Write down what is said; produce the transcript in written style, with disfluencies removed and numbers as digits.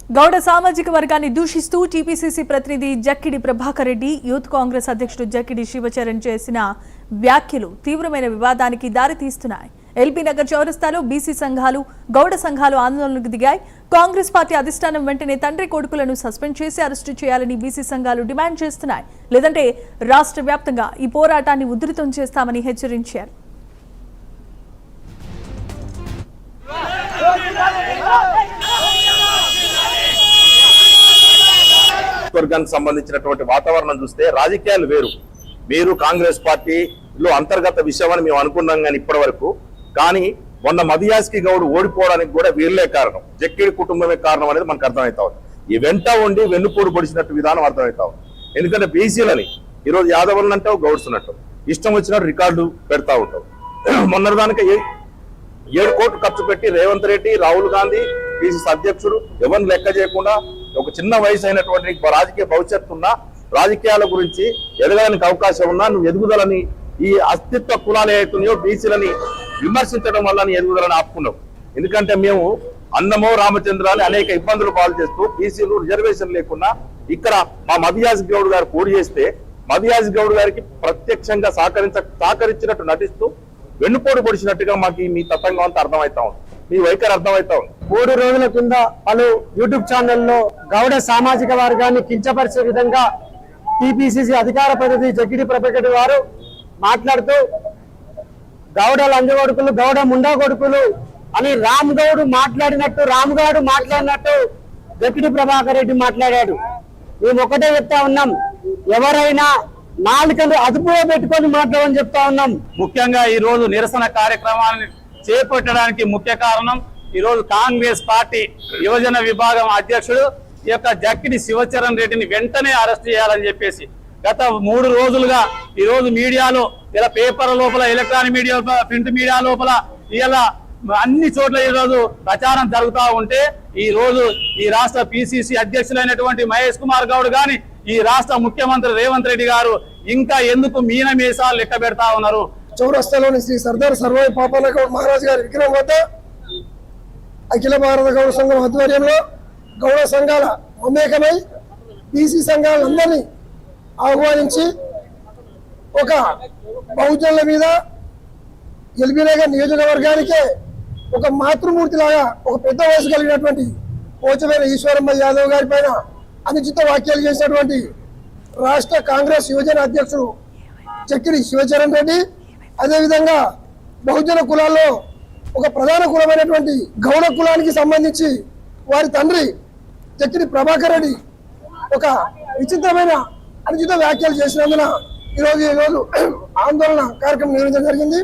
గౌడ సామాజిక వర్గాన్ని దూషిస్తూ టీపీసీసీ ప్రతినిధి జక్కిడి ప్రభాకర్ రెడ్డి యూత్ కాంగ్రెస్ అధ్యక్షుడు జక్కిడి శివచరణ్ చేసిన వ్యాఖ్యలు తీవ్రమైన వివాదానికి దారితీస్తున్నాయి. ఎల్బీ నగర్ చౌరస్తాలో బీసీ సంఘాలు, గౌడ సంఘాలు ఆందోళనకు దిగాయి. కాంగ్రెస్ పార్టీ అధిష్టానం వెంటనే తండ్రి కొడుకులను సస్పెండ్ చేసి అరెస్టు చేయాలని బీసీ సంఘాలు డిమాండ్ చేస్తున్నాయి. లేదంటే రాష్ట్ర వ్యాప్తంగా ఈ పోరాటాన్ని ఉధృతం చేస్తామని హెచ్చరించారు. వర్గానికి సంబంధించినటువంటి వాతావరణం చూస్తే రాజకీయాలు వేరు. మీరు కాంగ్రెస్ పార్టీలో అంతర్గత విషయం అని మేము అనుకున్నాం కానీ ఇప్పటి వరకు. కానీ మొన్న మదియాస్కి గౌడ్ ఓడిపోవడానికి కూడా వీళ్ళే కారణం, జక్కిడి కుటుంబమే కారణం అనేది మనకు అర్థమవుతా ఉంది. ఈ వెంట ఉండి వెన్నుపోటు పొడిచినట్టు విధానం అర్థమవుతా ఉంది. ఎందుకంటే బీసీలని ఈరోజు యాదవులను అంటావు, గౌడ్స్ అంటావు, ఇష్టం వచ్చినట్టు రికార్డు పెడతా ఉంటావు. మొన్నదానికి 7 కోట్లు ఖర్చు పెట్టి రేవంత్ రెడ్డి, రాహుల్ గాంధీ, పిసిసి అధ్యక్షుడు ఎవరిని లెక్క చేయకుండా ఒక చిన్న వయసు అయినటువంటి రాజకీయ భవిష్యత్తు ఉన్న రాజకీయాల గురించి ఎదగడానికి అవకాశం ఉన్నా నువ్వు ఎదుగుదలని ఈ అస్తిత్వ కులాలు ఏవైతున్నాయో బీసీలని విమర్శించడం వల్ల నీ ఎదుగుదలని ఆపుకున్నావు. ఎందుకంటే మేము అన్నమో రామచంద్రాన్ని అనేక ఇబ్బందులు పాలు చేస్తూ బీసీలు రిజర్వేషన్ లేకుండా ఇక్కడ మా మదియాజ్ గౌడ్ గారు పోటీ చేస్తే మదియాజ్ గౌడ్ గారికి ప్రత్యక్షంగా సహకరించినట్టు నటిస్తూ వెన్నుపోటు పొడిచినట్టుగా మాకు మీ తత్వంగా అంతా అర్థమవుతా ఉంది, మీ వైఖరి అర్థమవుతా ఉంది. 3 రోజుల కింద పలు యూట్యూబ్ ఛానల్లో గౌడ సామాజిక వర్గాన్ని కించపరిచే విధంగా టీపీసీసీ అధికార ప్రతినిధి జక్కిడి ప్రభాకర్ వారు మాట్లాడుతూ గౌడ లంజగొడుకులు, గౌడ ముండా కొడుకులు అని రామ్గౌడ్ మాట్లాడినట్టు జక్కిడి ప్రభాకర్ రెడ్డి మాట్లాడాడు. మేము ఒకటే చెప్తా ఉన్నాం, ఎవరైనా నాలుకలు అదుపులో పెట్టుకొని మాట్లాడమని చెప్తా ఉన్నాం. ముఖ్యంగా ఈ రోజు నిరసన కార్యక్రమాన్ని చేపట్టడానికి ముఖ్య కారణం ఈ రోజు కాంగ్రెస్ పార్టీ యువజన విభాగం అధ్యక్షుడు ఈ యొక్క జక్కిడి శివచరణ్ రెడ్డిని వెంటనే అరెస్ట్ చేయాలని చెప్పేసి గత 3 రోజులుగా ఈ రోజు మీడియాలో ఇలా పేపర్ లోపల, ఎలక్ట్రానిక్ మీడియా, ప్రింట్ మీడియా లోపల ఇలా అన్ని చోట్ల ఈ రోజు ప్రచారం జరుగుతూ ఉంటే ఈ రోజు ఈ రాష్ట్ర పిసిసి అధ్యక్షులైనటువంటి మహేష్ కుమార్ గౌడ్ గాని, ఈ రాష్ట్ర ముఖ్యమంత్రి రేవంత్ రెడ్డి గారు ఇంకా ఎందుకు మీనమేసాలు లెక్క పెడతా ఉన్నారు? చౌరస్తాలోని శ్రీ సర్దార్ సర్వాయి పాపాల గౌడ్ మహారాజ్ గారి విగ్రహం వద్ద అఖిల భారత గౌడ సంఘం ఆధ్వర్యంలో గౌడ సంఘాల మమేకమై బీసీ సంఘాలందరినీ ఆహ్వానించి ఒక బహుజనుల మీద ఎల్బీ నగర్ నియోజకవర్గానికే ఒక మాతృమూర్తి లాగా ఒక పెద్ద వయసు కలిగినటువంటి పోచమైన ఈశ్వరమ్మ యాదవ్ గారి పైన అనుచిత వ్యాఖ్యలు చేసినటువంటి రాష్ట్ర కాంగ్రెస్ యువజన అధ్యక్షుడు జక్కిడి శివచరణ్ రెడ్డి, అదేవిధంగా బహుజన కులాల్లో ఒక ప్రధాన కులమైనటువంటి గౌడ కులానికి సంబంధించి వారి తండ్రి జక్కిడి ప్రభాకర్ రెడ్డి ఒక విచిత్రమైన అనుచిత వ్యాఖ్యలు చేసినందున ఈరోజు ఆందోళన కార్యక్రమం నిర్వహించడం జరిగింది.